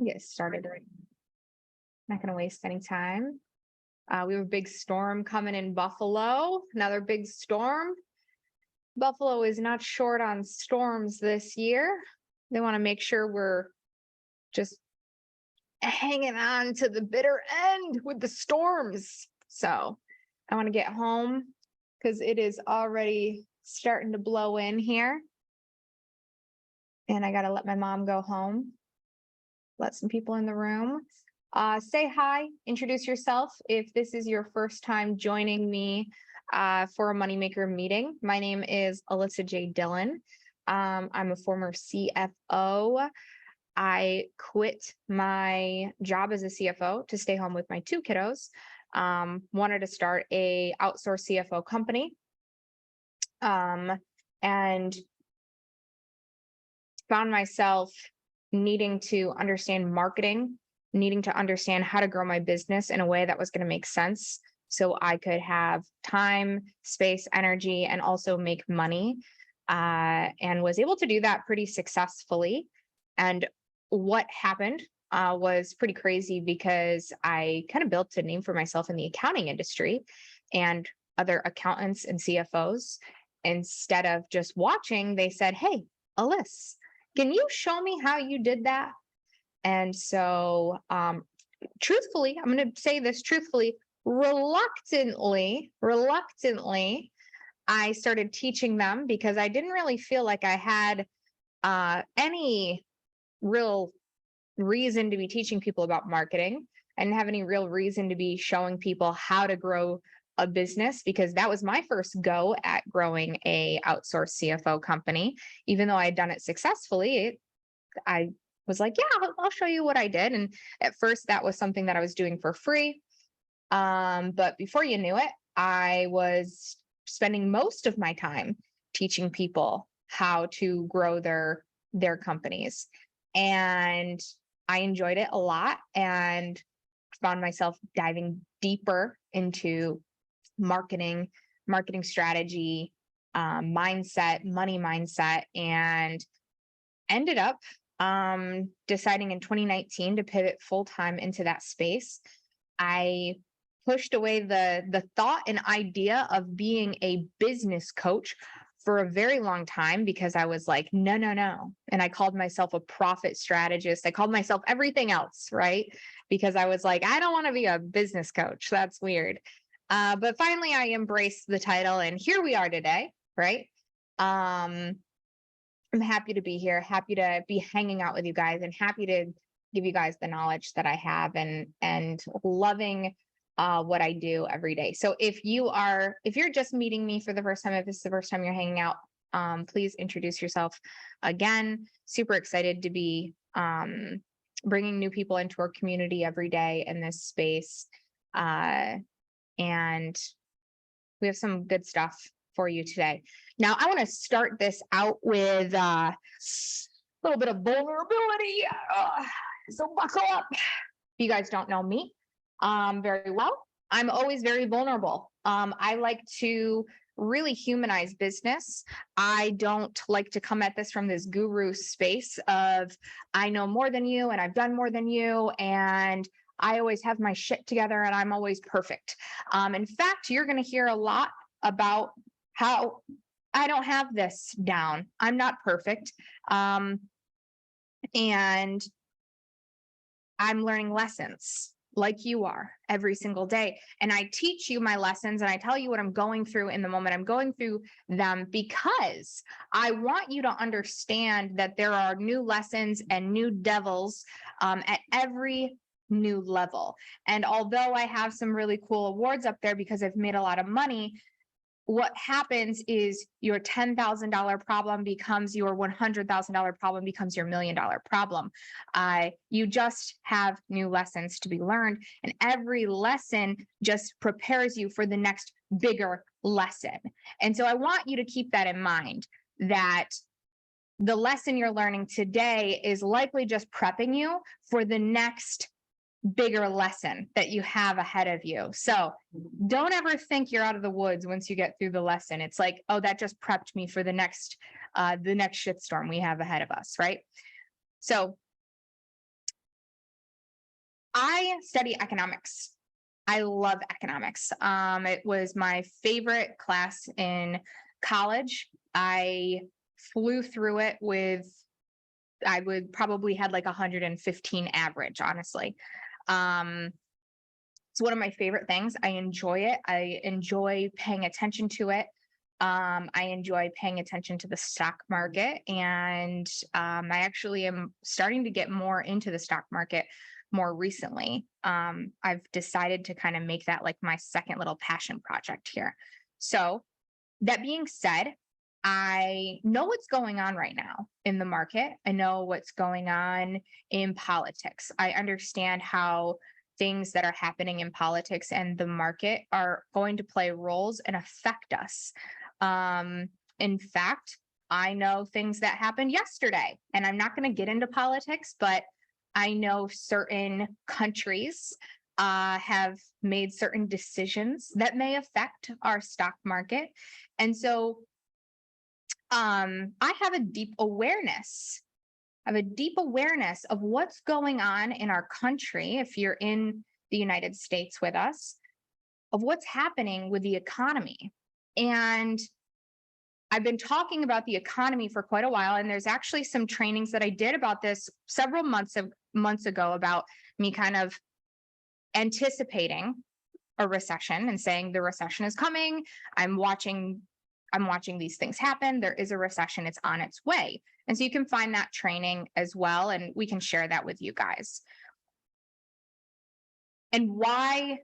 Get started. Not going to waste any time. We have a big storm coming in Buffalo. Another big storm. Buffalo is not short on storms this year. They want to make sure we're just hanging on to the bitter end with the storms. So I want to get home because it is already starting to blow in here. And I got to let my mom go home. Let some people in the room. Say hi, introduce yourself if this is your first time joining me for a Moneymaker meeting. My name is Alyssa J. Dillon. I'm a former CFO. I quit my job as a CFO to stay home with my two kiddos. Wanted to start a outsourced CFO company. And found myself needing to understand marketing, needing to understand how to grow my business in a way that was going to make sense so I could have time, space, energy, and also make money. And was able to do that pretty successfully. And what happened was pretty crazy because I kind of built a name for myself in the accounting industry, and other accountants and CFOs, instead of just watching, they said, "Hey, Alyssa, can you show me how you did that?" And so, truthfully, I'm going to say this truthfully, reluctantly, I started teaching them because I didn't really feel like I had any real reason to be teaching people about marketing. I didn't have any real reason to be showing people how to grow a business, because that was my first go at growing a outsourced CFO company. Even though I had done it successfully, I was like, yeah, I'll show you what I did. And at first that was something that I was doing for free. But before you knew it, I was spending most of my time teaching people how to grow their companies. And I enjoyed it a lot and found myself diving deeper into marketing strategy, mindset, money mindset, and ended up deciding in 2019 to pivot full time into that space. I pushed away the thought and idea of being a business coach for a very long time because I was like, no. And I called myself a profit strategist. I called myself everything else, right? Because I was like, I don't want to be a business coach. That's weird. But finally, I embraced the title, and here we are today, right? I'm happy to be here, happy to be hanging out with you guys, and happy to give you guys the knowledge that I have, and loving what I do every day. So if you're just meeting me for the first time, if this is the first time you're hanging out, please introduce yourself again. Super excited to be bringing new people into our community every day in this space. And we have some good stuff for you today. Now, I want to start this out with a little bit of vulnerability. So buckle up. If you guys don't know me very well, I'm always very vulnerable. I like to really humanize business. I don't like to come at this from this guru space of I know more than you and I've done more than you and I always have my shit together and I'm always perfect. In fact, you're going to hear a lot about how I don't have this down. I'm not perfect. And I'm learning lessons like you are every single day. And I teach you my lessons and I tell you what I'm going through in the moment I'm going through them, because I want you to understand that there are new lessons and new devils at every new level. And although I have some really cool awards up there because I've made a lot of money, what happens is your $10,000 problem becomes your $100,000 problem, becomes your $1 million problem. You just have new lessons to be learned, and every lesson just prepares you for the next bigger lesson. And so I want you to keep that in mind, that the lesson you're learning today is likely just prepping you for the next bigger lesson that you have ahead of you. So don't ever think you're out of the woods once you get through the lesson. It's like, oh, that just prepped me for the next shitstorm we have ahead of us, right? So I study economics. I love economics. It was my favorite class in college. I flew through it I would probably had like 115 average, honestly. It's one of my favorite things. I enjoy it. I enjoy paying attention to it. I enjoy paying attention to the stock market, and I actually am starting to get more into the stock market more recently. I've decided to kind of make that like my second little passion project here. So, that being said, I know what's going on right now in the market. I know what's going on in politics. I understand how things that are happening in politics and the market are going to play roles and affect us. In fact, I know things that happened yesterday, and I'm not going to get into politics, but I know certain countries have made certain decisions that may affect our stock market. And so I have a deep awareness. I have a deep awareness of what's going on in our country, if you're in the United States with us, of what's happening with the economy. And I've been talking about the economy for quite a while, and there's actually some trainings that I did about this several months ago about me kind of anticipating a recession and saying the recession is coming. I'm watching these things happen. There is a recession. It's on its way. And so you can find that training as well, and we can share that with you guys. And why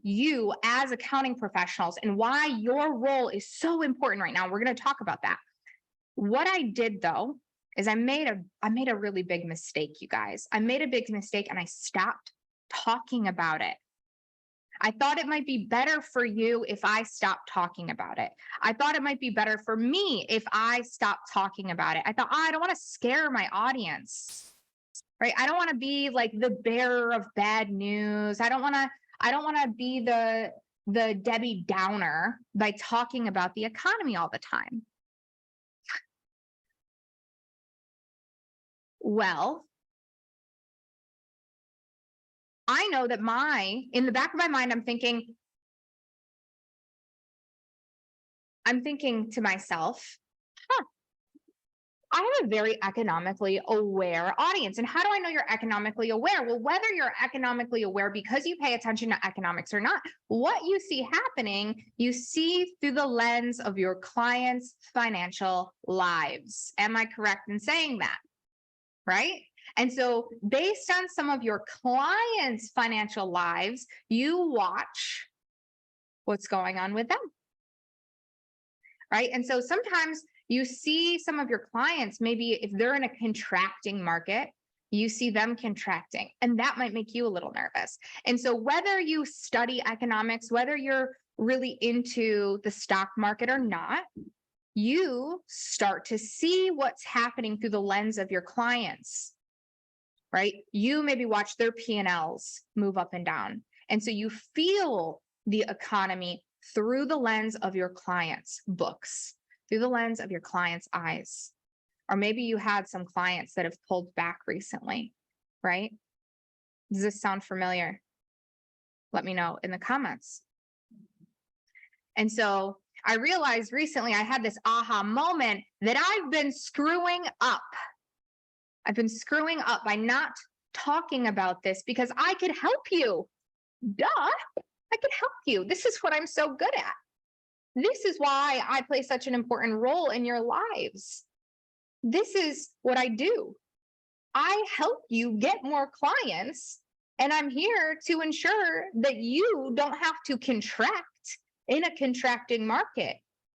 you as accounting professionals and why your role is so important right now. We're going to talk about that. What I did though is I made a really big mistake, you guys. I made a big mistake and I stopped talking about it. I thought it might be better for you if I stopped talking about it. I thought it might be better for me if I stopped talking about it. I thought, I don't want to scare my audience, right? I don't want to be like the bearer of bad news. I don't want to be the Debbie Downer by talking about the economy all the time. Well, I know that in the back of my mind, I'm thinking to myself, I have a very economically aware audience. And how do I know you're economically aware? Well, whether you're economically aware because you pay attention to economics or not, what you see happening, you see through the lens of your clients' financial lives. Am I correct in saying that? Right? And so based on some of your clients' financial lives, you watch what's going on with them. Right? And so sometimes you see some of your clients, maybe if they're in a contracting market, you see them contracting, and that might make you a little nervous. And so whether you study economics, whether you're really into the stock market or not, you start to see what's happening through the lens of your clients, right? You maybe watch their P&Ls move up and down. And so you feel the economy through the lens of your clients' books, through the lens of your clients' eyes. Or maybe you had some clients that have pulled back recently, right? Does this sound familiar? Let me know in the comments. And so I realized recently I had this aha moment that I've been screwing up. I've been screwing up by not talking about this because I could help you. Duh, I could help you. This is what I'm so good at. This is why I play such an important role in your lives. This is what I do. I help you get more clients, and I'm here to ensure that you don't have to contract in a contracting market,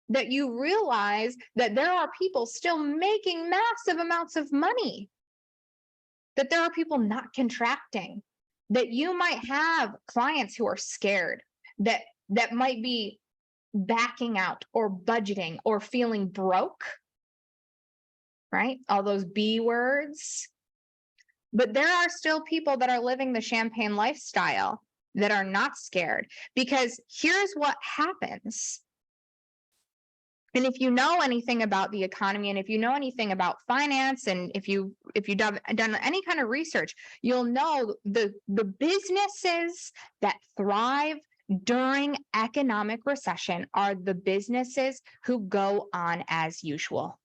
that you realize that there are people still making massive amounts of money, that there are people not contracting, that you might have clients who are scared, that might be backing out or budgeting or feeling broke, right? All those B words. But there are still people that are living the champagne lifestyle that are not scared, because here's what happens. And if you know anything about the economy, and if you know anything about finance, and if you've done any kind of research, you'll know the businesses that thrive during economic recession are the businesses who go on as usual.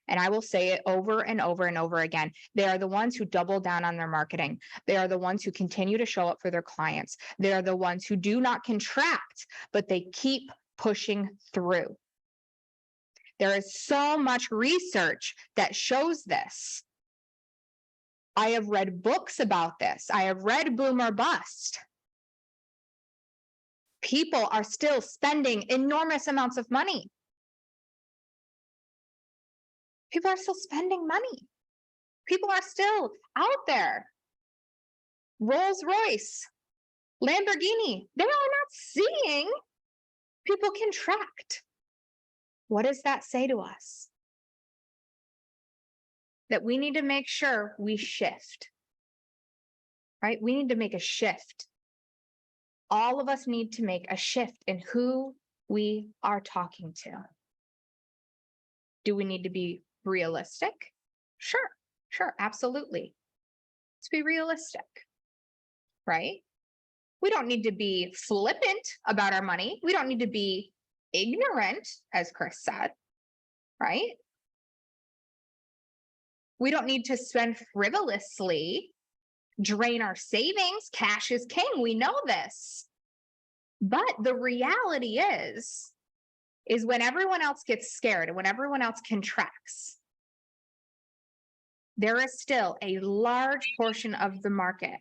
And I will say it over and over and over again. They are the ones who double down on their marketing. They are the ones who continue to show up for their clients. They are the ones who do not contract, but they keep pushing through. There is so much research that shows this. I have read books about this. I have read Boom or Bust. People are still spending enormous amounts of money. People are still spending money. People are still out there. Rolls Royce, Lamborghini, they are not seeing people contract. What does that say to us? That we need to make sure we shift, right? We need to make a shift. All of us need to make a shift in who we are talking to. Do we need to be realistic? Sure, absolutely. Let's be realistic, right? We don't need to be flippant about our money. We don't need to be ignorant, as Chris said, right? We don't need to spend frivolously, drain our savings. Cash is king. We know this. But the reality is when everyone else gets scared and when everyone else contracts, there is still a large portion of the market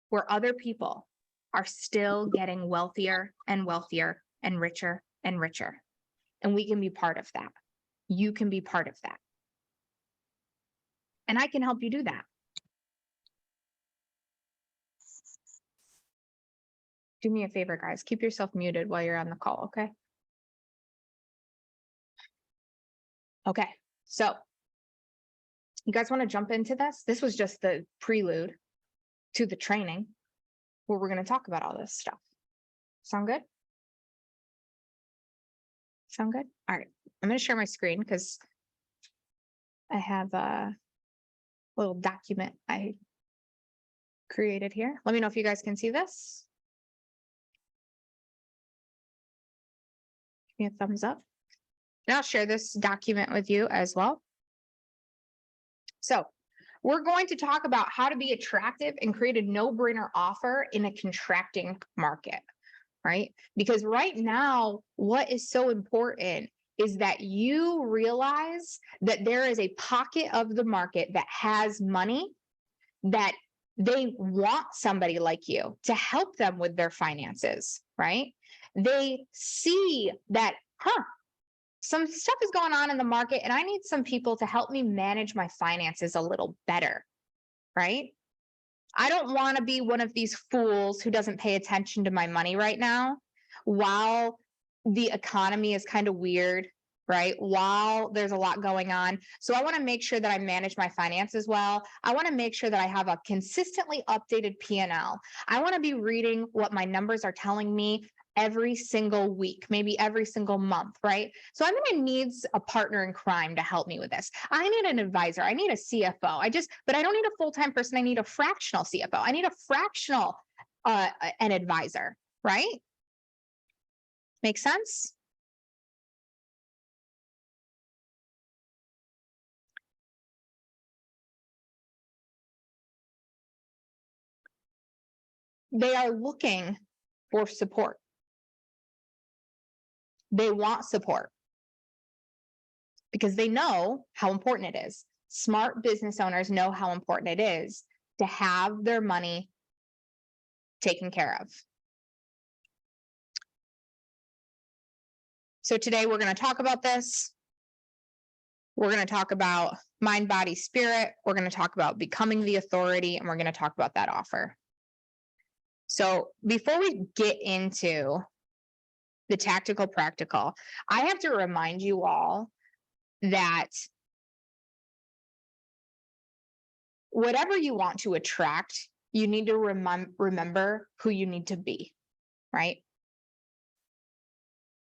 where other people are still getting wealthier and wealthier and richer and richer. And we can be part of that. You can be part of that. And I can help you do that. Do me a favor, guys. Keep yourself muted while you're on the call, okay? Okay, so you guys want to jump into this? This was just the prelude to the training where we're going to talk about all this stuff. Sound good? Sound good? All right, I'm going to share my screen because I have a little document I created here. Let me know if you guys can see this. Give me a thumbs up. And I'll share this document with you as well. So we're going to talk about how to be attractive and create a no-brainer offer in a contracting market, right? Because right now, what is so important is that you realize that there is a pocket of the market that has money, that they want somebody like you to help them with their finances, right? They see that, some stuff is going on in the market and I need some people to help me manage my finances a little better, right? I don't want to be one of these fools who doesn't pay attention to my money right now while the economy is kind of weird, right? While there's a lot going on. So I want to make sure that I manage my finances well. I want to make sure that I have a consistently updated P&L. I want to be reading what my numbers are telling me every single week, maybe every single month, right? So I'm going to need a partner in crime to help me with this. I need an advisor. I need a CFO. But I don't need a full-time person. I need a fractional CFO. I need a fractional an advisor, right? Make sense? They are looking for support. They want support because they know how important it is. Smart business owners know how important it is to have their money taken care of. So today we're going to talk about this. We're going to talk about mind, body, spirit. We're going to talk about becoming the authority, and we're going to talk about that offer. So before we get into the tactical practical, I have to remind you all that whatever you want to attract, you need to remember who you need to be, right?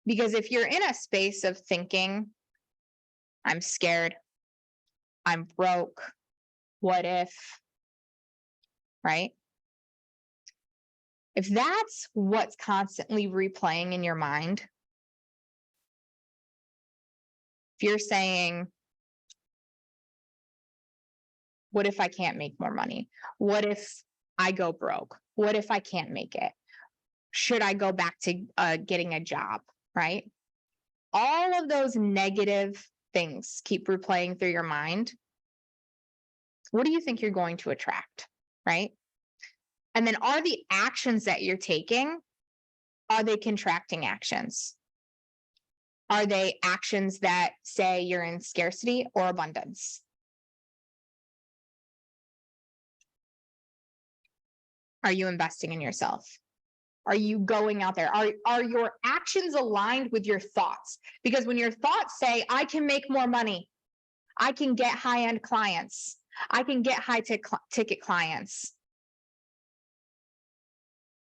Because if you're in a space of thinking, I'm scared, I'm broke, what if, right? If that's what's constantly replaying in your mind, if you're saying, what if I can't make more money? What if I go broke? What if I can't make it? Should I go back to getting a job, right? All of those negative things keep replaying through your mind. What do you think you're going to attract, right? And then are the actions that you're taking, are they contracting actions? Are they actions that say you're in scarcity or abundance? Are you investing in yourself? Are you going out there? Are your actions aligned with your thoughts? Because when your thoughts say, I can make more money, I can get high-end clients, I can get high-ticket clients.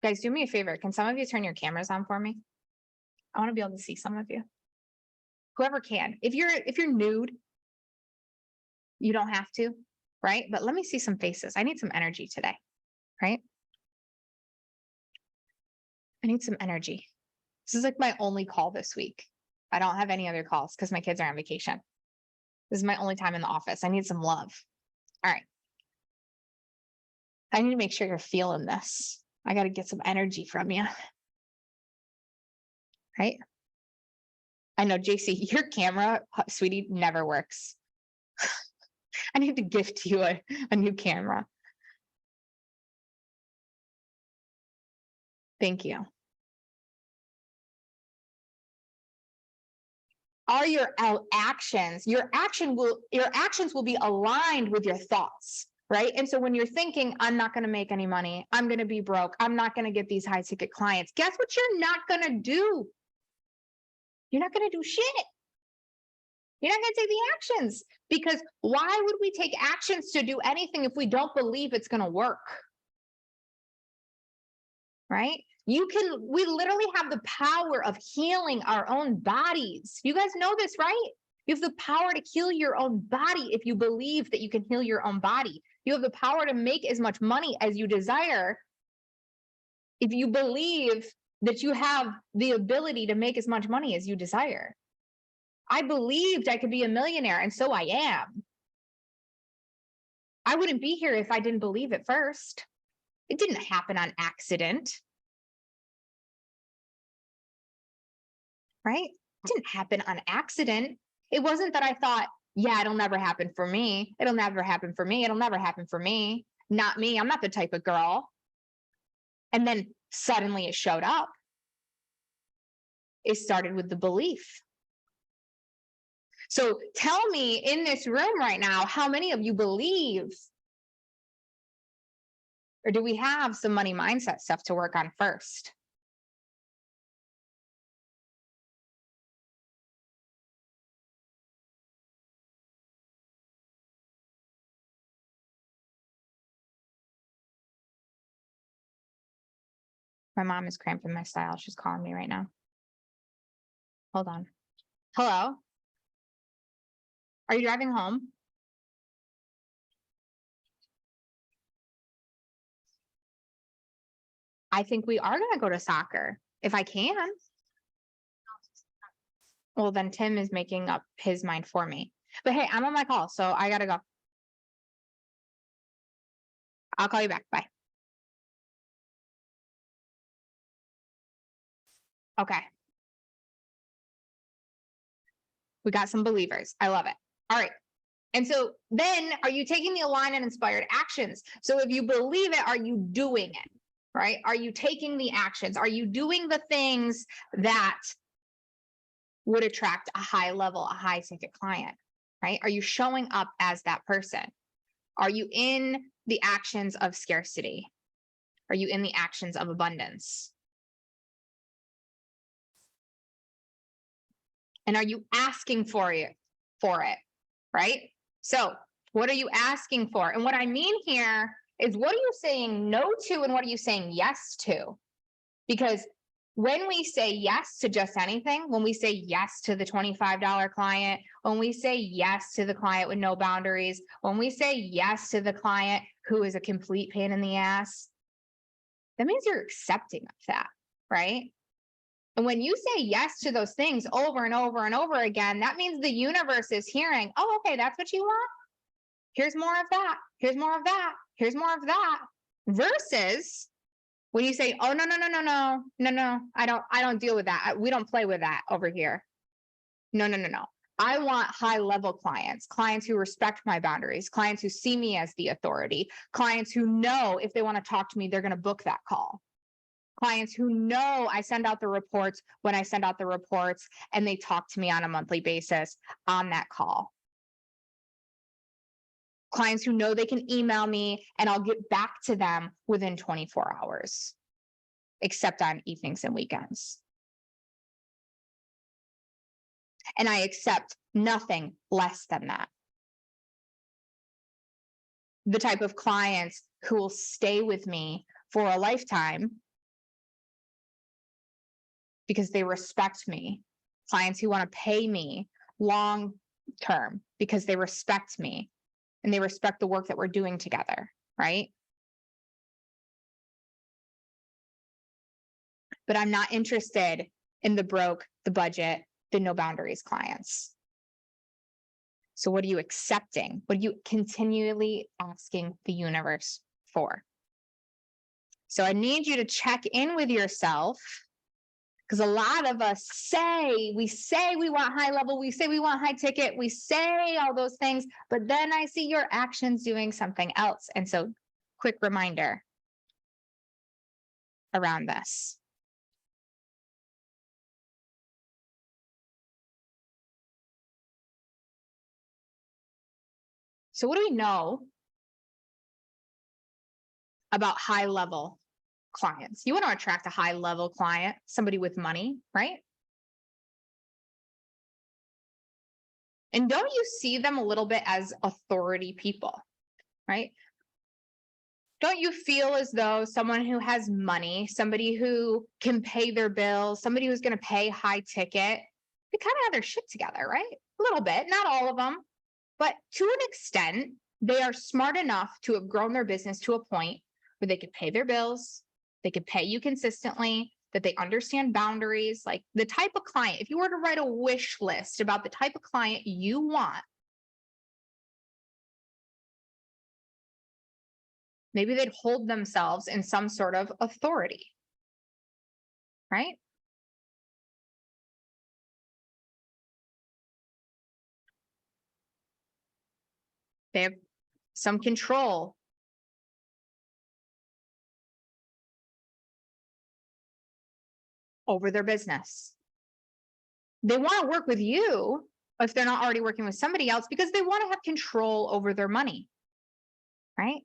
Guys, do me a favor. Can some of you turn your cameras on for me? I want to be able to see some of you. Whoever can. If you're nude, you don't have to, right? But let me see some faces. I need some energy today, right? I need some energy. This is like my only call this week. I don't have any other calls because my kids are on vacation. This is my only time in the office. I need some love. All right. I need to make sure you're feeling this. I got to get some energy from you. Right? I know, JC, your camera, sweetie, never works. I need to gift you a new camera. Thank you. Are your actions, your actions will be aligned with your thoughts, right? And so when you're thinking, I'm not going to make any money, I'm going to be broke, I'm not going to get these high ticket clients, guess what you're not going to do? You're not going to do shit. You're not going to take the actions, because why would we take actions to do anything if we don't believe it's going to work? Right? We literally have the power of healing our own bodies. You guys know this, right? You have the power to heal your own body if you believe that you can heal your own body. You have the power to make as much money as you desire if you believe that you have the ability to make as much money as you desire. I believed I could be a millionaire, and so I am. I wouldn't be here if I didn't believe it first. It didn't happen on accident. Right? It didn't happen on accident. It wasn't that I thought, yeah, it'll never happen for me. It'll never happen for me. It'll never happen for me. Not me. I'm not the type of girl. And then suddenly it showed up. It started with the belief. So tell me in this room right now, how many of you believe? Or do we have some money mindset stuff to work on first? My mom is cramping my style. She's calling me right now. Hold on. Hello? Are you driving home? I think we are going to go to soccer if I can. Well, then Tim is making up his mind for me. But hey, I'm on my call, so I got to go. I'll call you back. Bye. Okay. We got some believers. I love it. All right. And so then are you taking the aligned and inspired actions? So if you believe it, are you doing it? Right? Are you taking the actions? Are you doing the things that would attract a high level, a high ticket client? Right? Are you showing up as that person? Are you in the actions of scarcity? Are you in the actions of abundance? And are you asking for it, right? So what are you asking for? And what I mean here is, what are you saying no to and what are you saying yes to? Because when we say yes to just anything, when we say yes to the $25 client, when we say yes to the client with no boundaries, when we say yes to the client who is a complete pain in the ass, that means you're accepting of that, right? And when you say yes to those things over and over and over again, that means the universe is hearing, oh, okay, that's what you want. Here's more of that. Here's more of that. Here's more of that. Versus when you say, oh, no, I don't deal with that. We don't play with that over here. No. I want high level clients, clients who respect my boundaries, clients who see me as the authority, clients who know if they want to talk to me, they're going to book that call. Clients who know I send out the reports when I send out the reports and they talk to me on a monthly basis on that call. Clients who know they can email me and I'll get back to them within 24 hours, except on evenings and weekends. And I accept nothing less than that. The type of clients who will stay with me for a lifetime because they respect me. Clients who want to pay me long term because they respect me and they respect the work that we're doing together, right? But I'm not interested in the broke, the budget, the no boundaries clients. So what are you accepting? What are you continually asking the universe for? So I need you to check in with yourself, because a lot of us say we want high level, we say we want high ticket, we say all those things, but then I see your actions doing something else. And so quick reminder around this. So what do we know about high level clients? You want to attract a high level client, somebody with money, right? And don't you see them a little bit as authority people, right? Don't you feel as though someone who has money, somebody who can pay their bills, somebody who's going to pay high ticket, they kind of have their shit together, right? A little bit, not all of them, but to an extent, they are smart enough to have grown their business to a point where they could pay their bills, they could pay you consistently, that they understand boundaries, like the type of client. If you were to write a wish list about the type of client you want, maybe they'd hold themselves in some sort of authority, right? They have some control. Over their business. They want to work with you if they're not already working with somebody else because they want to have control over their money, right?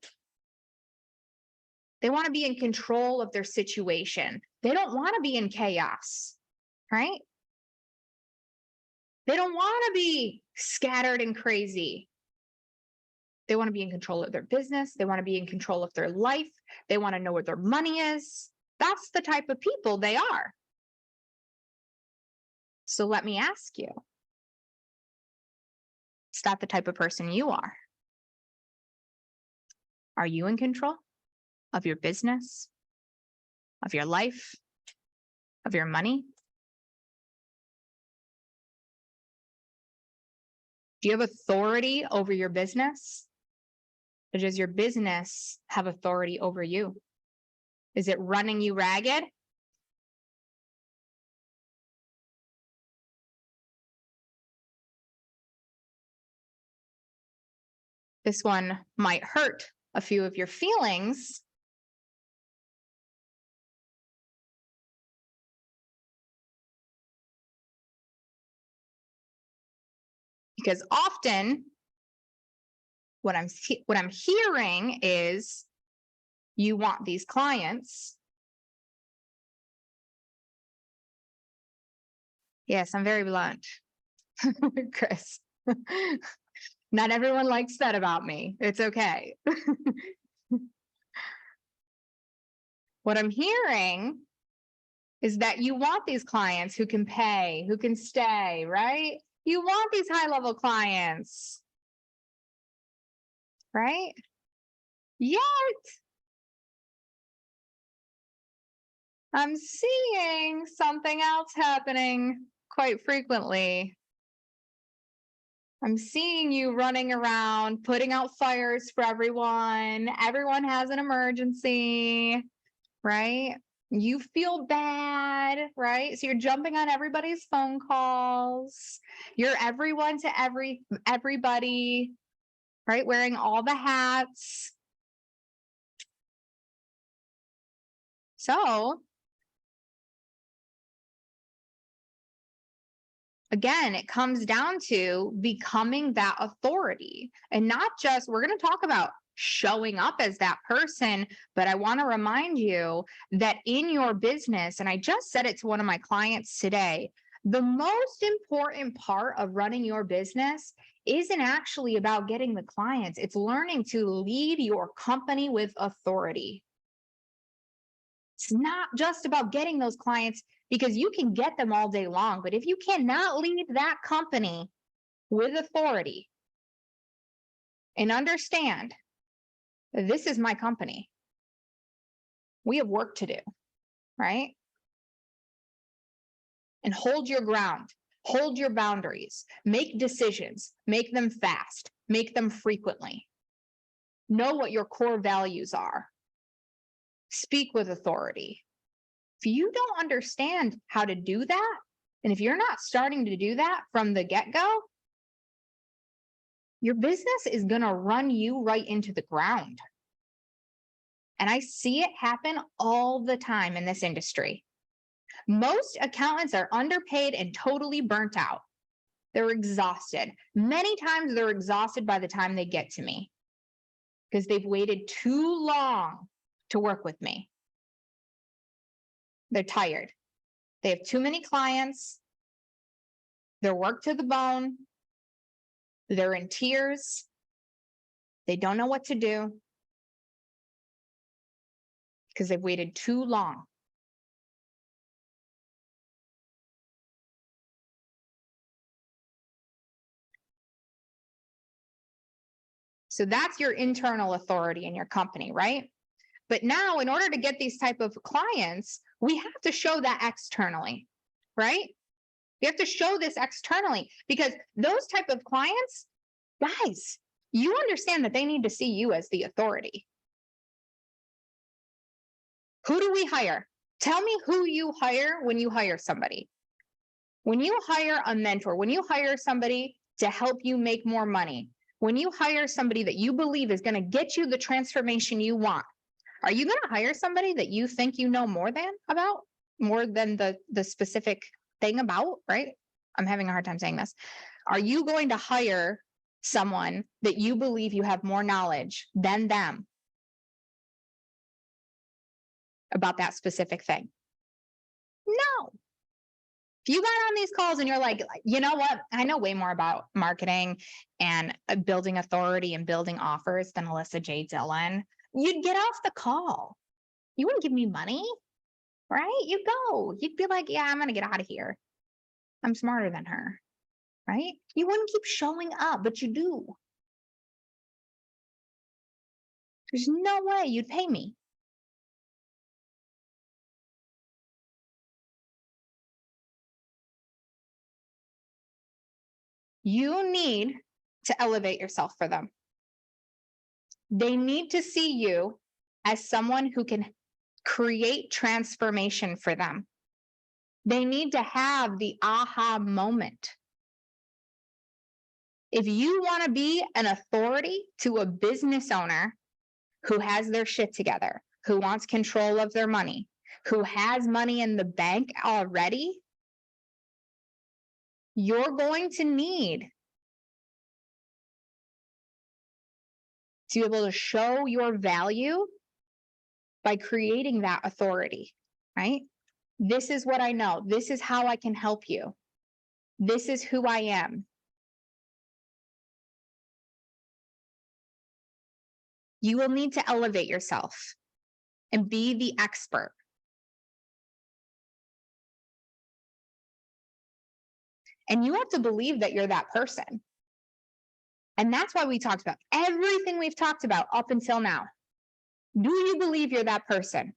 They want to be in control of their situation. They don't want to be in chaos, right? They don't want to be scattered and crazy. They want to be in control of their business. They want to be in control of their life. They want to know where their money is. That's the type of people they are. So let me ask you, is that the type of person you are? Are you in control of your business, of your life, of your money? Do you have authority over your business? Or does your business have authority over you? Is it running you ragged? This one might hurt a few of your feelings. Because often what I'm hearing is you want these clients. Yes, I'm very blunt, Chris. Not everyone likes that about me. It's okay. What I'm hearing is that you want these clients who can pay, who can stay, right? You want these high-level clients, right? Yet I'm seeing something else happening quite frequently. I'm seeing you running around, putting out fires for everyone. Everyone has an emergency, right? You feel bad, right? So you're jumping on everybody's phone calls. You're everyone to everybody, right? Wearing all the hats. So again, it comes down to becoming that authority and not just, we're going to talk about showing up as that person, but I want to remind you that in your business, and I just said it to one of my clients today, the most important part of running your business isn't actually about getting the clients. It's learning to lead your company with authority. It's not just about getting those clients, because you can get them all day long. But if you cannot lead that company with authority and understand that this is my company, we have work to do, right? And hold your ground, hold your boundaries, make decisions, make them fast, make them frequently. Know what your core values are. Speak with authority. If you don't understand how to do that, and if you're not starting to do that from the get-go, your business is going to run you right into the ground. And I see it happen all the time in this industry. Most accountants are underpaid and totally burnt out. They're exhausted. Many times they're exhausted by the time they get to me because they've waited too long to work with me. They're tired. They have too many clients. They're worked to the bone. They're in tears. They don't know what to do because they've waited too long. So that's your internal authority in your company, right? But now, in order to get these type of clients, we have to show that externally, right? We have to show this externally, because those type of clients, guys, you understand that they need to see you as the authority. Who do we hire? Tell me who you hire when you hire somebody. When you hire a mentor, when you hire somebody to help you make more money, when you hire somebody that you believe is going to get you the transformation you want, are you going to hire somebody that you think you know more than the specific thing about, right? I'm having a hard time saying this. Are you going to hire someone that you believe you have more knowledge than them about that specific thing? No. If you got on these calls and you're like, you know what? I know way more about marketing and building authority and building offers than Alyssa J. Dillon, you'd get off the call. You wouldn't give me money, right? You'd go. You'd be like, yeah, I'm going to get out of here. I'm smarter than her, right? You wouldn't keep showing up, but you do. There's no way you'd pay me. You need to elevate yourself for them. They need to see you as someone who can create transformation for them. They need to have the aha moment. If you want to be an authority to a business owner who has their shit together, who wants control of their money, who has money in the bank already, you're going to need to be able to show your value by creating that authority, right? This is what I know. This is how I can help you. This is who I am. You will need to elevate yourself and be the expert. And you have to believe that you're that person. And that's why we talked about everything we've talked about up until now. Do you believe you're that person?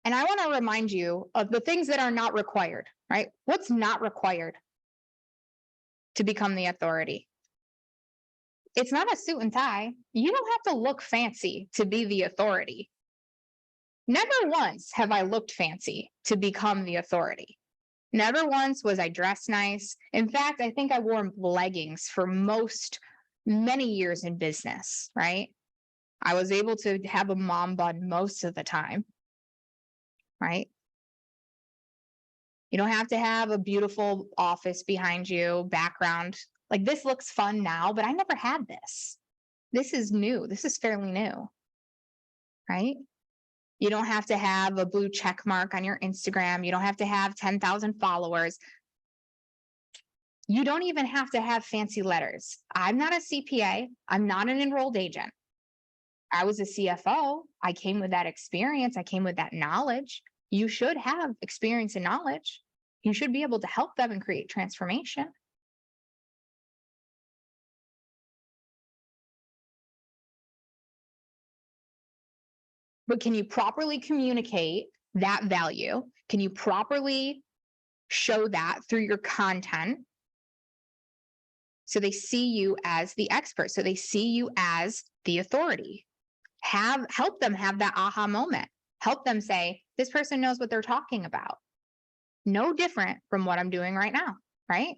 And I want to remind you of the things that are not required, right? What's not required to become the authority? It's not a suit and tie. You don't have to look fancy to be the authority. Never once have I looked fancy to become the authority. Never once was I dressed nice. In fact, I think I wore leggings for many years in business, right? I was able to have a mom bun most of the time, right? You don't have to have a beautiful office behind you, background. Like, this looks fun now, but I never had this. This is new. This is fairly new, right? You don't have to have a blue check mark on your Instagram. You don't have to have 10,000 followers. You don't even have to have fancy letters. I'm not a CPA. I'm not an enrolled agent. I was a CFO. I came with that experience. I came with that knowledge. You should have experience and knowledge. You should be able to help them and create transformation. But can you properly communicate that value? Can you properly show that through your content? So they see you as the expert. So they see you as the authority. Help them have that aha moment. Help them say, this person knows what they're talking about. No different from what I'm doing right now, right?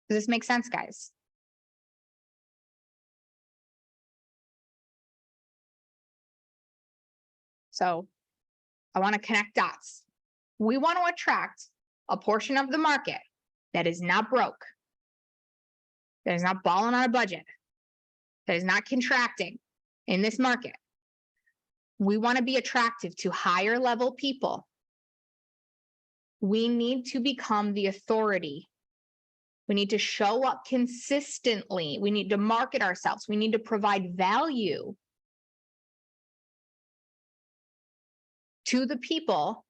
Does this make sense, guys? So I want to connect dots. We want to attract a portion of the market that is not broke, that is not balling on a budget, that is not contracting in this market. We want to be attractive to higher level people. We need to become the authority. We need to show up consistently. We need to market ourselves. We need to provide value to the people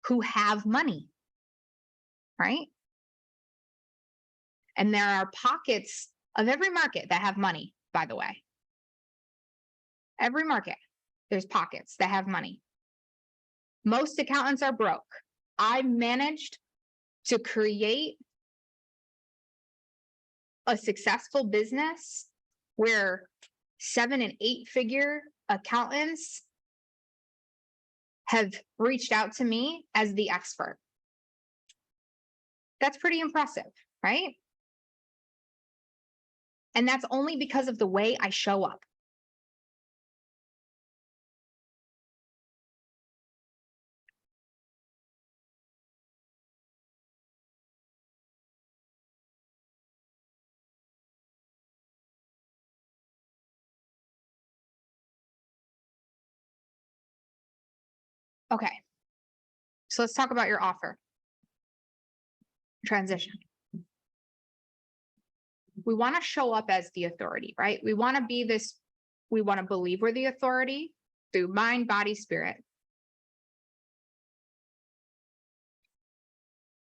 who have money, right? And there are pockets of every market that have money, by the way. Every market, there's pockets that have money. Most accountants are broke. I managed to create a successful business where 7 and 8 figure accountants have reached out to me as the expert. That's pretty impressive, right? And that's only because of the way I show up. Okay. So let's talk about your offer. Transition. We want to show up as the authority, right? We want to be this, we want to believe we're the authority through mind, body, spirit.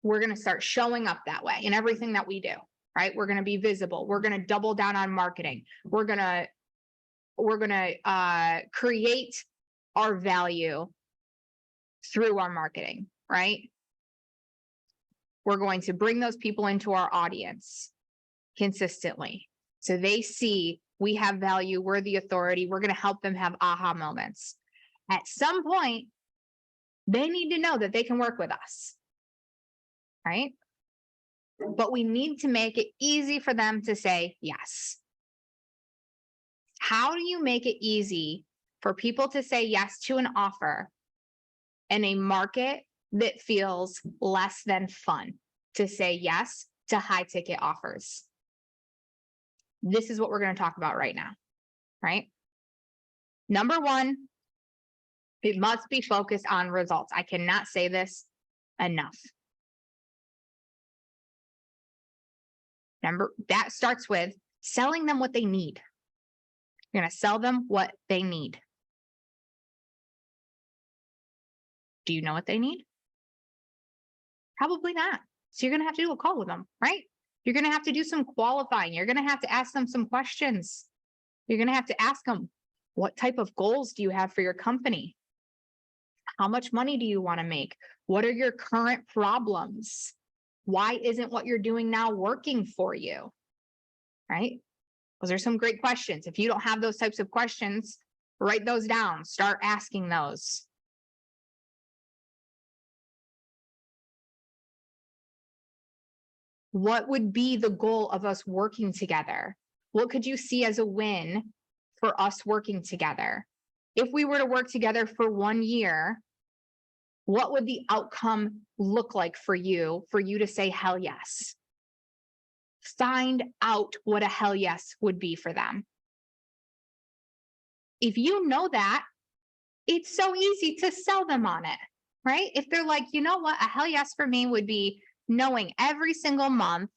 We're going to start showing up that way in everything that we do, right? We're going to be visible. We're going to double down on marketing. We're going to create our value through our marketing, right? We're going to bring those people into our audience consistently. So they see we have value, we're the authority, we're going to help them have aha moments. At some point, they need to know that they can work with us, right? But we need to make it easy for them to say yes. How do you make it easy for people to say yes to an offer in a market that feels less than fun to say yes to high ticket offers? This is what we're going to talk about right now, right? Number one, It must be focused on results. I cannot say this enough. Remember, that starts with selling them what they need. You're going to sell them what they need. Do you know what they need? Probably not. So you're going to have to do a call with them, right? You're going to have to do some qualifying. You're going to have to ask them some questions. You're going to have to ask them, what type of goals do you have for your company? How much money do you want to make? What are your current problems? Why isn't what you're doing now working for you? Right? Those are some great questions. If you don't have those types of questions, write those down. Start asking those. What would be the goal of us working together? What could you see as a win for us working together? If we were to work together for 1 year, what would the outcome look like for you to say hell yes? Find out what a hell yes would be for them. If you know that, it's so easy to sell them on it, right? If they're like, you know what, a hell yes for me would be knowing every single month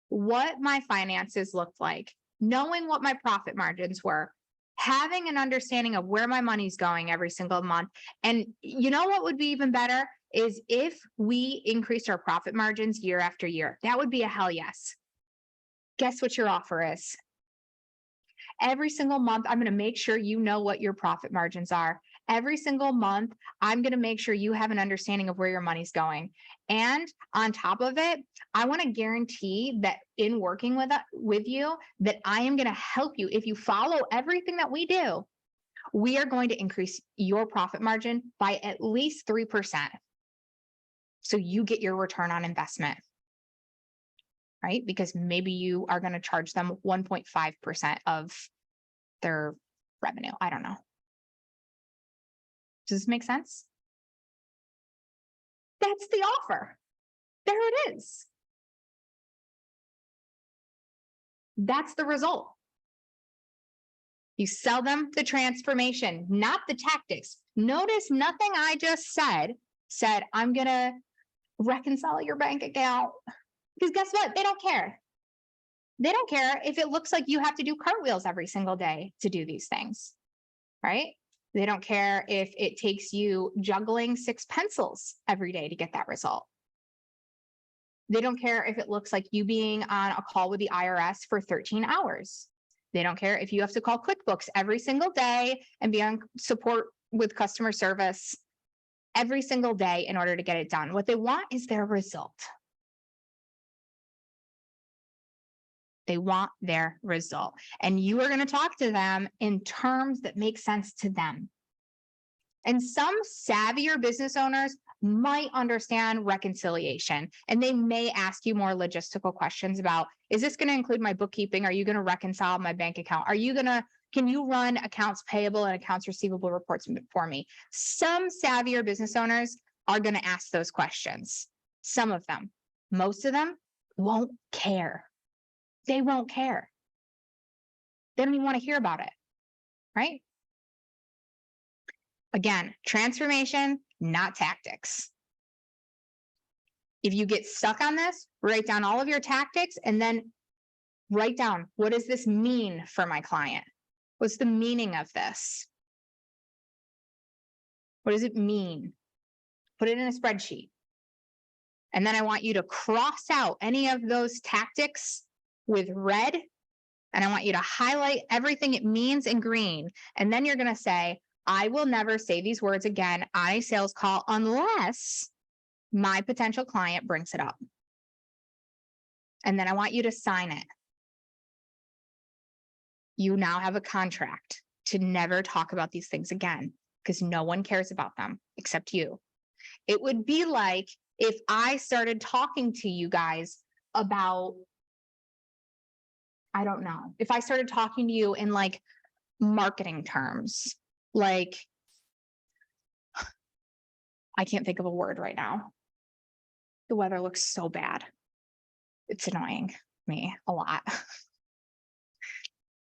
what my finances looked like, knowing what my profit margins were, having an understanding of where my money's going every single month. And you know what would be even better is if we increased our profit margins year after year. That would be a hell yes. Guess what your offer is? Every single month, I'm going to make sure you know what your profit margins are. Every single month, I'm going to make sure you have an understanding of where your money's going. And on top of it, I want to guarantee that in working with you, that I am going to help you. If you follow everything that we do, we are going to increase your profit margin by at least 3%. So you get your return on investment, right? Because maybe you are going to charge them 1.5% of their revenue. I don't know. Does this make sense? That's the offer. There it is. That's the result. You sell them the transformation, not the tactics. Notice nothing I just said, I'm going to reconcile your bank account. Because guess what? They don't care. They don't care if it looks like you have to do cartwheels every single day to do these things, right? They don't care if it takes you juggling 6 pencils every day to get that result. They don't care if it looks like you being on a call with the IRS for 13 hours. They don't care if you have to call QuickBooks every single day and be on support with customer service every single day in order to get it done. What they want is their result. They want their result. And you are going to talk to them in terms that make sense to them. And some savvier business owners might understand reconciliation, and they may ask you more logistical questions about, is this going to include my bookkeeping? Are you going to reconcile my bank account? Can you run accounts payable and accounts receivable reports for me? Some savvier business owners are going to ask those questions. Some of them. Most of them won't care. They won't care. They don't even want to hear about it, right? Again, transformation, not tactics. If you get stuck on this, write down all of your tactics and then write down, what does this mean for my client? What's the meaning of this? What does it mean? Put it in a spreadsheet. And then I want you to cross out any of those tactics with red, and I want you to highlight everything it means in green. And then you're going to say, I will never say these words again on a sales call unless my potential client brings it up. And then I want you to sign it. You now have a contract to never talk about these things again because no one cares about them except you. It would be like if I started talking to you guys about, I don't know, if I started talking to you in like marketing terms, like, I can't think of a word right now. The weather looks so bad. It's annoying me a lot.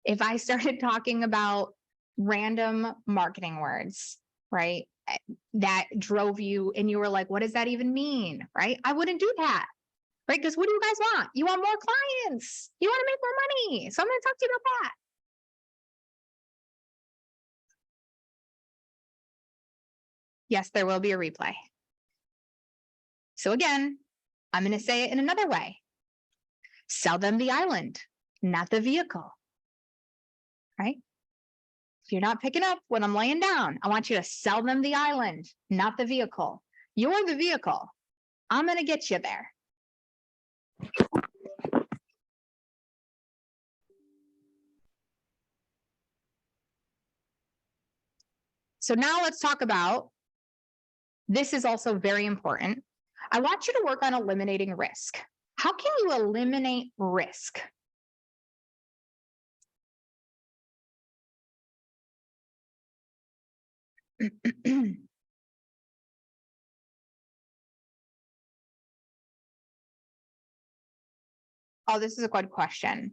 If I started talking about random marketing words, right? That drove you and you were like, what does that even mean? Right? I wouldn't do that. Right? Because what do you guys want? You want more clients. You want to make more money. So I'm going to talk to you about that. Yes, there will be a replay. So again, I'm going to say it in another way. Sell them the island, not the vehicle. Right? If you're not picking up when I'm laying down, I want you to sell them the island, not the vehicle. You're the vehicle. I'm going to get you there. So now let's talk about, this is also very important. I want you to work on eliminating risk. How can you eliminate risk? Oh, this is a good question.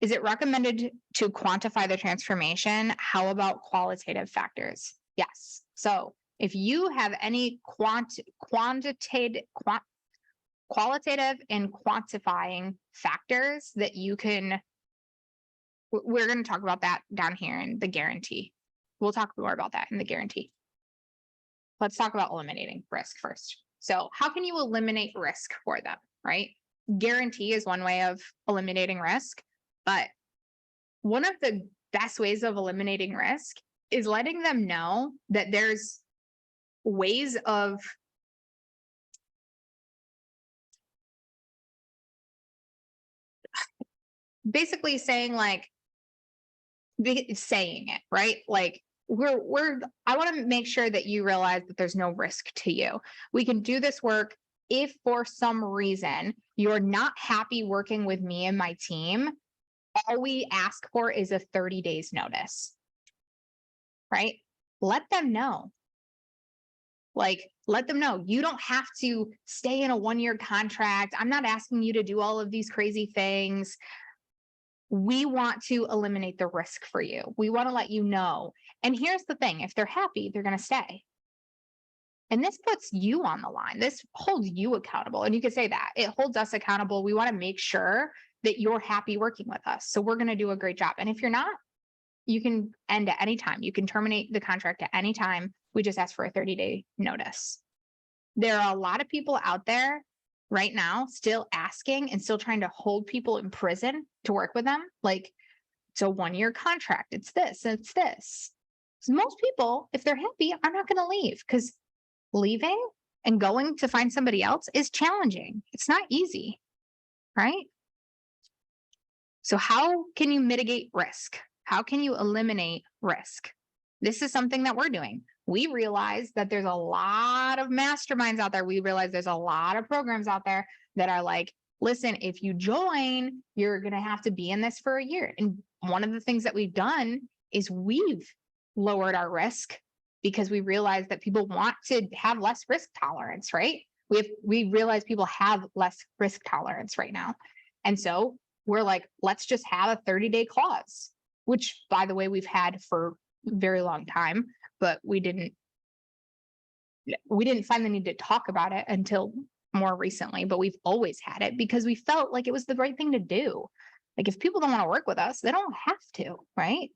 Is it recommended to quantify the transformation? How about qualitative factors? Yes. So if you have any qualitative and quantifying factors that you can, we're going to talk about that down here in the guarantee. We'll talk more about that in the guarantee. Let's talk about eliminating risk first. So how can you eliminate risk for them, right? Guarantee is one way of eliminating risk, but one of the best ways of eliminating risk is letting them know that there's ways of basically saying like, saying it, right? Like I want to make sure that you realize that there's no risk to you. We can do this work if for some reason you're not happy working with me and my team. All we ask for is a 30 days notice, right? Let them know. Like, let them know you don't have to stay in a 1-year contract. I'm not asking you to do all of these crazy things. We want to eliminate the risk for you. We want to let you know. And here's the thing, if they're happy, they're going to stay. And this puts you on the line. This holds you accountable. And you could say that it holds us accountable. We want to make sure that you're happy working with us. So we're going to do a great job. And if you're not, you can end at any time. You can terminate the contract at any time. We just ask for a 30-day notice. There are a lot of people out there right now still asking and still trying to hold people in prison to work with them. Like, it's a 1-year contract. It's this, it's this. So most people, if they're happy, are not going to leave, because leaving and going to find somebody else is challenging. It's not easy, right? So how can you mitigate risk? How can you eliminate risk? This is something that we're doing. We realize that there's a lot of masterminds out there. We realize there's a lot of programs out there that are like, listen, if you join, you're going to have to be in this for a year. And one of the things that we've done is we've lowered our risk because we realize that people want to have less risk tolerance, right? We realize people have less risk tolerance right now. And so we're like, let's just have a 30-day clause, which, by the way, we've had for a very long time, but we didn't find the need to talk about it until more recently, but we've always had it because we felt like it was the right thing to do. Like, if people don't want to work with us, they don't have to, right?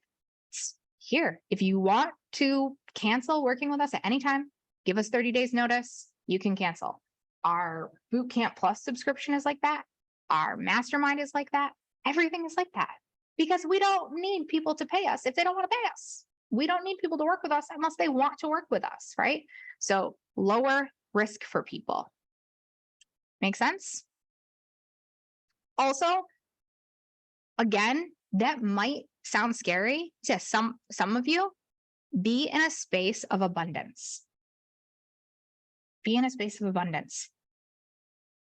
It's here. If you want to cancel working with us at any time, give us 30 days notice, you can cancel. Our Bootcamp Plus subscription is like that. Our mastermind is like that. Everything is like that because we don't need people to pay us if they don't want to pay us. We don't need people to work with us unless they want to work with us, right? So lower risk for people. Make sense? Also, again, that might sound scary to some of you. Be in a space of abundance. Be in a space of abundance.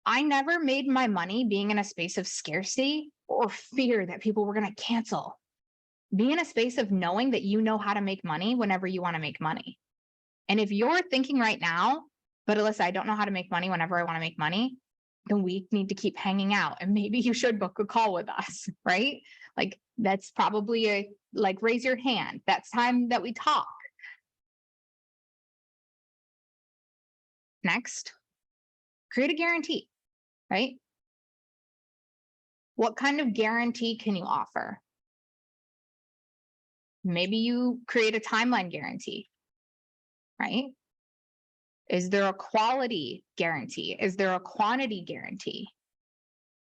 I never made my money being in a space of scarcity or fear that people were going to cancel. Be in a space of knowing that you know how to make money whenever you want to make money. And if you're thinking right now, but Alyssa, I don't know how to make money whenever I want to make money, then we need to keep hanging out. And maybe you should book a call with us, right? Like, that's probably raise your hand. That's time that we talk. Next, create a guarantee, right? What kind of guarantee can you offer? Maybe you create a timeline guarantee, right? Is there a quality guarantee? Is there a quantity guarantee?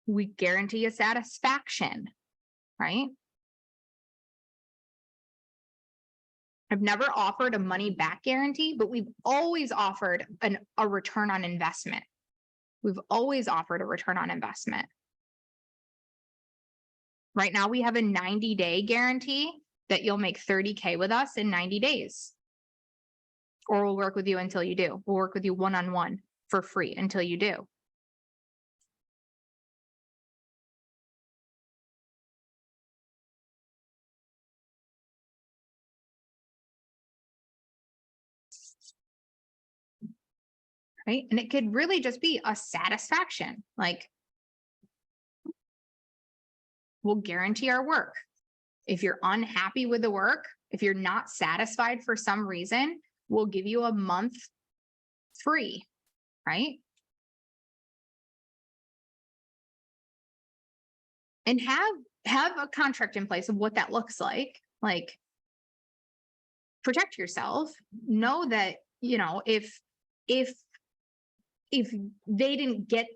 We guarantee a satisfaction, right? I've never offered a money back guarantee, but we've always offered a return on investment. We've always offered a return on investment. Right now, we have a 90-day guarantee that you'll make 30K with us in 90 days. Or we'll work with you until you do. We'll work with you one-on-one for free until you do. Right? And it could really just be a satisfaction. Like, we'll guarantee our work. If you're unhappy with the work, if you're not satisfied for some reason, we'll give you a month free, right? And have a contract in place of what that looks like. Like, protect yourself. Know that, you know, if they didn't get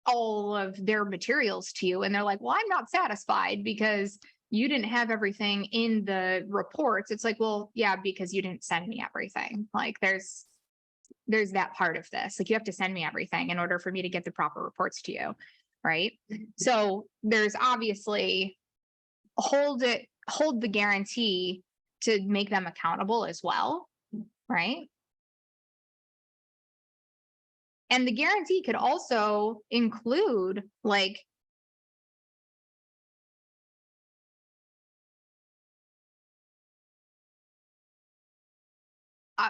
all of their materials to you and they're like, well, I'm not satisfied because you didn't have everything in the reports. It's like, well, yeah, because you didn't send me everything. Like, there's that part of this. Like, you have to send me everything in order for me to get the proper reports to you, right? So there's obviously hold the guarantee to make them accountable as well, right? And the guarantee could also include, like,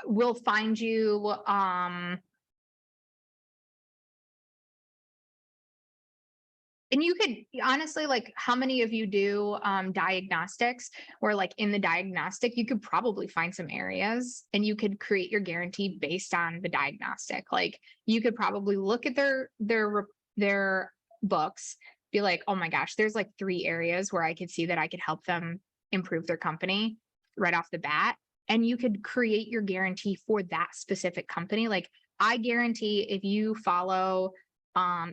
we'll find you, and you could honestly, like, how many of you do diagnostics, where like in the diagnostic, you could probably find some areas and you could create your guarantee based on the diagnostic. Like, you could probably look at their books, be like, oh my gosh, there's like 3 areas where I could see that I could help them improve their company right off the bat. And you could create your guarantee for that specific company. Like, I guarantee if you follow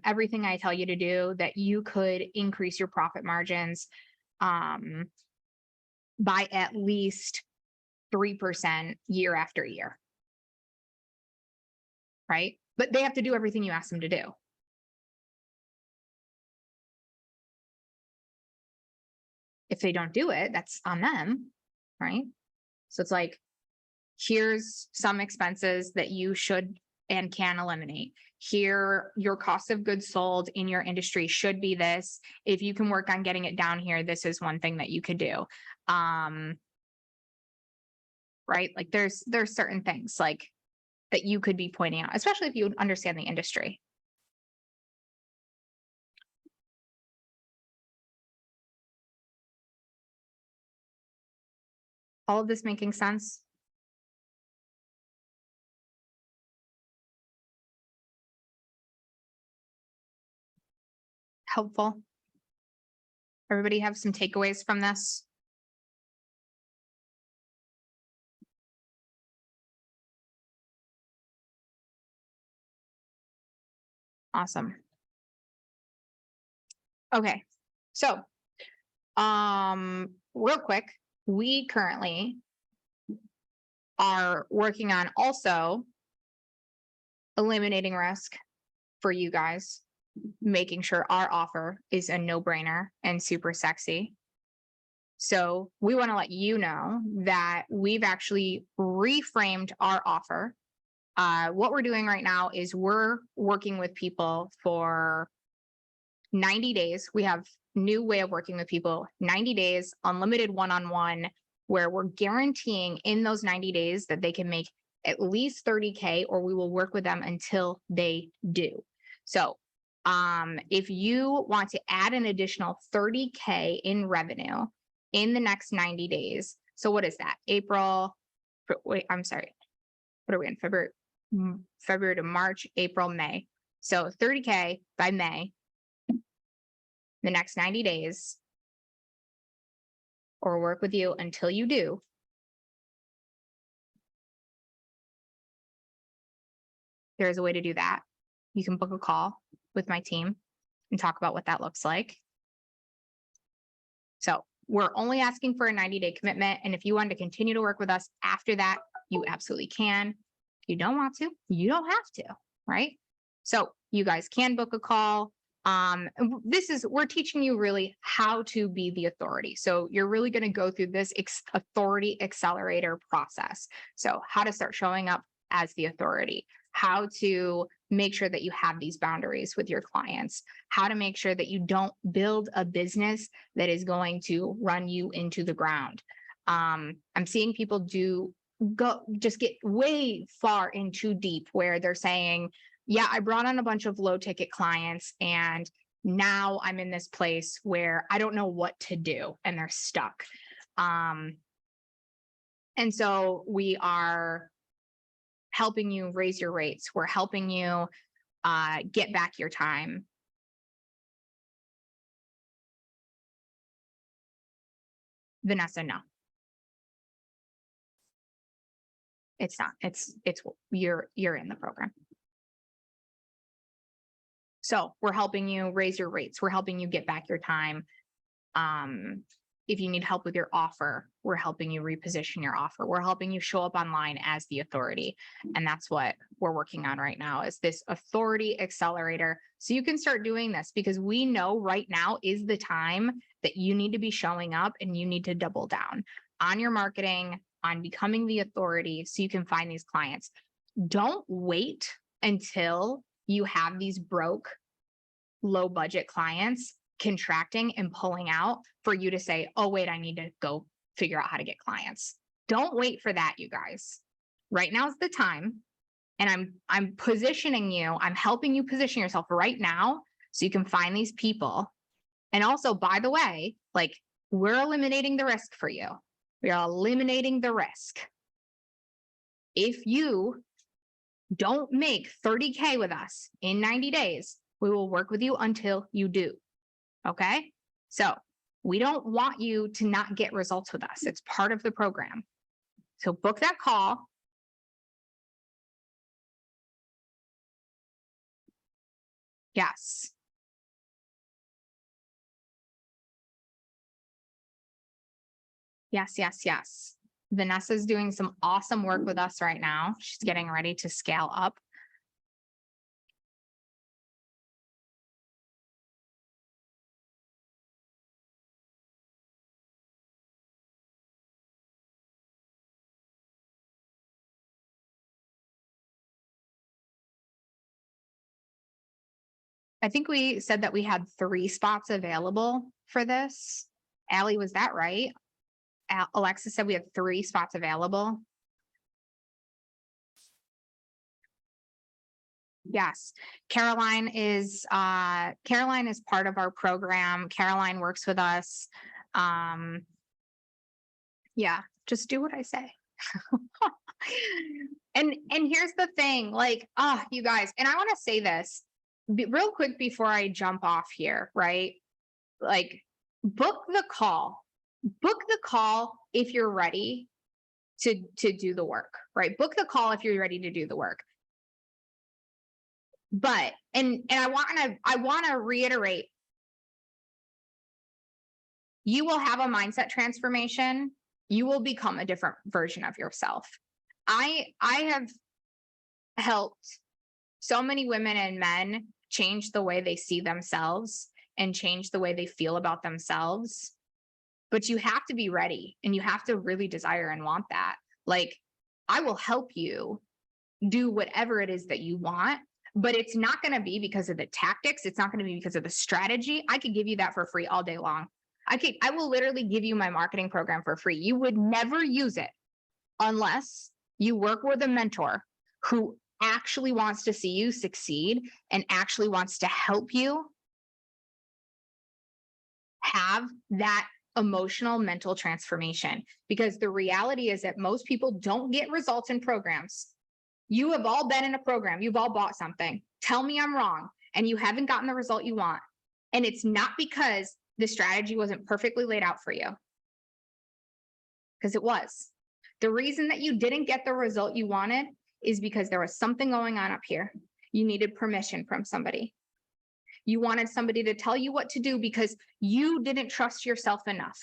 everything I tell you to do, that you could increase your profit margins by at least 3% year after year. Right? But they have to do everything you ask them to do. If they don't do it, that's on them, right? So it's like, here's some expenses that you should and can eliminate. Here, your cost of goods sold in your industry should be this. If you can work on getting it down here, this is one thing that you could do. Right? Like, there's certain things like that you could be pointing out, especially if you understand the industry. All of this making sense? Helpful? Everybody have some takeaways from this? Awesome. Okay. So, real quick, we currently are working on also eliminating risk for you guys, making sure our offer is a no-brainer and super sexy. So we want to let you know that we've actually reframed our offer. What we're doing right now is we're working with people for 90 days. We have new way of working with people, 90 days, unlimited one-on-one, where we're guaranteeing in those 90 days that they can make at least 30K, or we will work with them until they do. So if you want to add an additional 30K in revenue in the next 90 days, so what is that? April, wait, I'm sorry. What are we in? February? February to March, April, May. So 30K by May, the next 90 days, or work with you until you do. There's a way to do that. You can book a call with my team and talk about what that looks like. So we're only asking for a 90-day commitment. And if you want to continue to work with us after that, you absolutely can. If you don't want to, you don't have to, right? So you guys can book a call. We're teaching you really how to be the authority. So you're really going to go through this authority accelerator process. So how to start showing up as the authority, how to make sure that you have these boundaries with your clients, how to make sure that you don't build a business that is going to run you into the ground. I'm seeing people just get way far in too deep where they're saying, yeah, I brought on a bunch of low ticket clients and now I'm in this place where I don't know what to do and they're stuck. And so we are helping you raise your rates. We're helping you get back your time. Vanessa, no. It's not. It's you're in the program. So we're helping you raise your rates. We're helping you get back your time. If you need help with your offer, we're helping you reposition your offer. We're helping you show up online as the authority. And that's what we're working on right now, is this authority accelerator. So you can start doing this, because we know right now is the time that you need to be showing up and you need to double down on your marketing, on becoming the authority so you can find these clients. Don't wait until you have these broke, low budget clients contracting and pulling out for you to say, oh, wait, I need to go figure out how to get clients. Don't wait for that, you guys. Right now is the time. And I'm positioning you, I'm helping you position yourself right now so you can find these people. And also, by the way, like, we're eliminating the risk for you. We are eliminating the risk. If you don't make 30K with us in 90 days, we will work with you until you do. Okay? So we don't want you to not get results with us. It's part of the program. So book that call. Yes. Yes, yes, yes. Vanessa's doing some awesome work with us right now. She's getting ready to scale up. I think we said that we had 3 spots available for this. Allie, was that right? Alexa said we have 3 spots available. Yes, Caroline is part of our program. Caroline works with us. Yeah, just do what I say. And here's the thing, like, you guys, and I want to say this real quick before I jump off here, right? Like, book the call if you're ready to do the work, right? Book the call if you're ready to do the work. But, and I want to reiterate, you will have a mindset transformation. You will become a different version of yourself. I have helped so many women and men change the way they see themselves and change the way they feel about themselves. But you have to be ready, and you have to really desire and want that. Like, I will help you do whatever it is that you want, but it's not going to be because of the tactics. It's not going to be because of the strategy. I could give you that for free all day long. I will literally give you my marketing program for free. You would never use it unless you work with a mentor who actually wants to see you succeed and actually wants to help you have that emotional mental transformation. Because the reality is that most people don't get results in programs You have all been in a program. You've all bought something. Tell me I'm wrong. And you haven't gotten the result you want. And it's not because the strategy wasn't perfectly laid out for you. Because it was. The reason that you didn't get the result you wanted is because there was something going on up here. You needed permission from somebody. You wanted somebody to tell you what to do because you didn't trust yourself enough.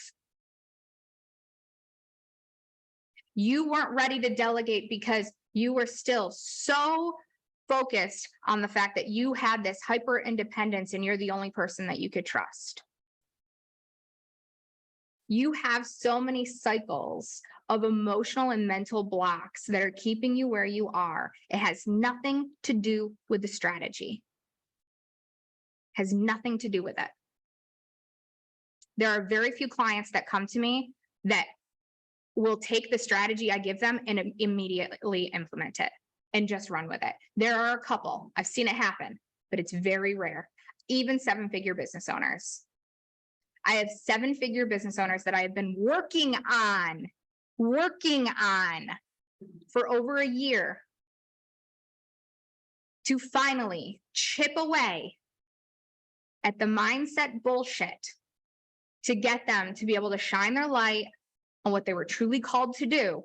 You weren't ready to delegate because you were still so focused on the fact that you had this hyper independence and you're the only person that you could trust. You have so many cycles of emotional and mental blocks that are keeping you where you are. It has nothing to do with the strategy. It has nothing to do with it. There are very few clients that come to me that will take the strategy I give them and immediately implement it and just run with it. There are a couple, I've seen it happen, but it's very rare. Even 7-figure business owners. I have 7-figure business owners that I have been working on for over a year to finally chip away at the mindset bullshit to get them to be able to shine their light on what they were truly called to do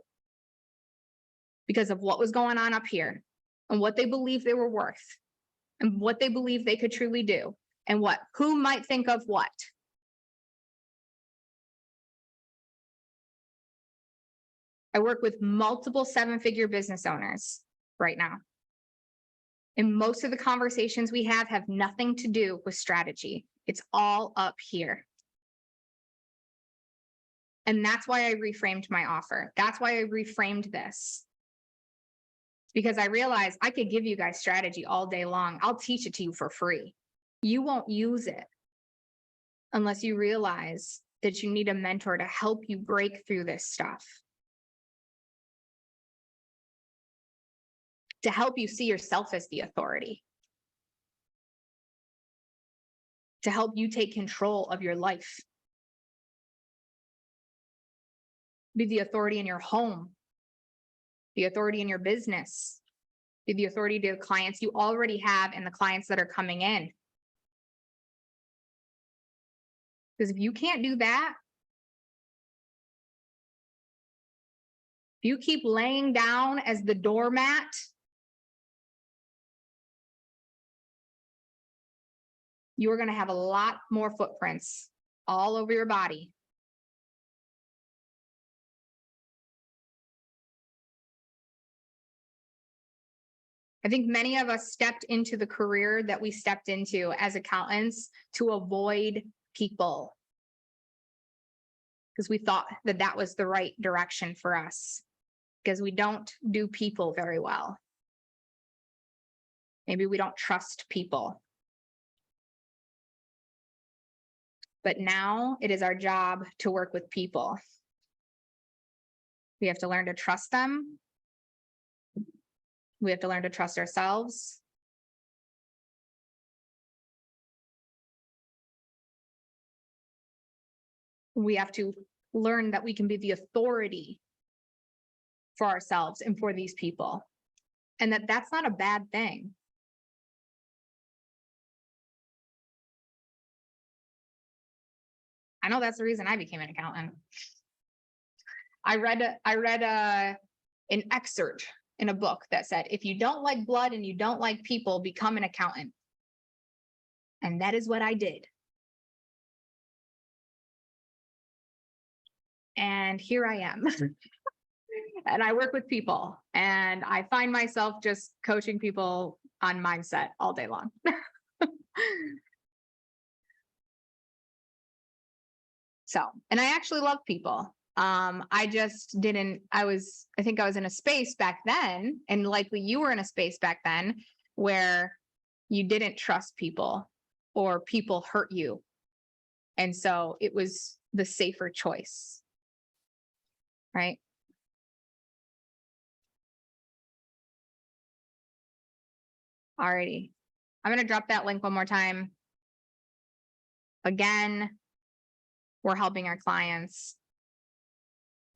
because of what was going on up here and what they believed they were worth and what they believed they could truly do and who might think of what. I work with multiple 7-figure business owners right now. And most of the conversations we have nothing to do with strategy. It's all up here. And that's why I reframed my offer. That's why I reframed this. Because I realized I could give you guys strategy all day long. I'll teach it to you for free. You won't use it unless you realize that you need a mentor to help you break through this stuff. To help you see yourself as the authority. To help you take control of your life. Be the authority in your home. The authority in your business. Be the authority to the clients you already have and the clients that are coming in. Because if you can't do that, if you keep laying down as the doormat, you're going to have a lot more footprints all over your body. I think many of us stepped into the career that we stepped into as accountants to avoid people because we thought that that was the right direction for us because we don't do people very well. Maybe we don't trust people. But now it is our job to work with people. We have to learn to trust them. We have to learn to trust ourselves. We have to learn that we can be the authority for ourselves and for these people, and that that's not a bad thing. I know that's the reason I became an accountant. I read an excerpt in a book that said, if you don't like blood and you don't like people, become an accountant. And that is what I did. And here I am. And I work with people and I find myself just coaching people on mindset all day long. So, and I actually love people. I just didn't, I think I was in a space back then, and likely you were in a space back then where you didn't trust people or people hurt you. And so it was the safer choice, right? Alrighty. I'm going to drop that link one more time. Again, we're helping our clients.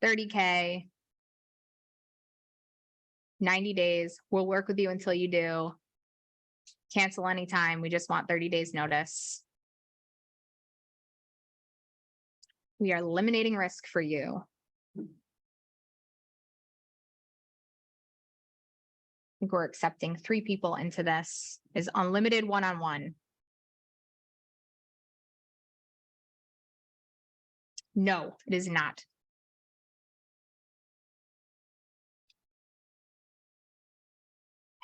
$30K. 90 days. We'll work with you until you do. Cancel anytime. We just want 30 days notice. We are eliminating risk for you. I think we're accepting 3 people into this. Is unlimited one-on-one. No, it is not.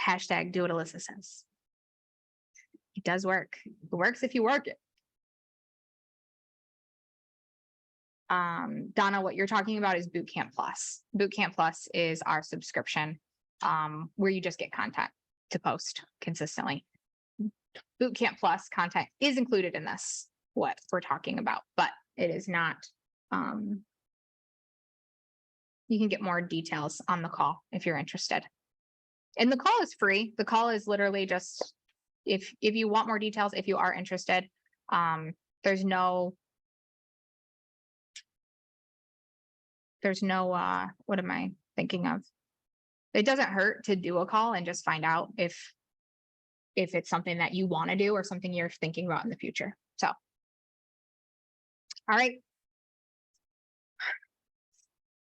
Hashtag do what Alyssa says. It does work. It works if you work it. Donna, what you're talking about is Bootcamp Plus. Bootcamp Plus is our subscription, where you just get content to post consistently. Bootcamp Plus content is included in this, what we're talking about, but it is not. You can get more details on the call if you're interested. And the call is free. The call is literally just, if you want more details, if you are interested, there's no, what am I thinking of? It doesn't hurt to do a call and just find out if it's something that you want to do or something you're thinking about in the future. So, all right.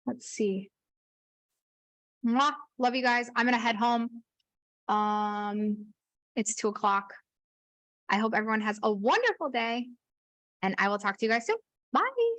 Let's see. Mwah. Love you guys. I'm gonna head home. It's 2 o'clock. I hope everyone has a wonderful day, and I will talk to you guys soon. Bye.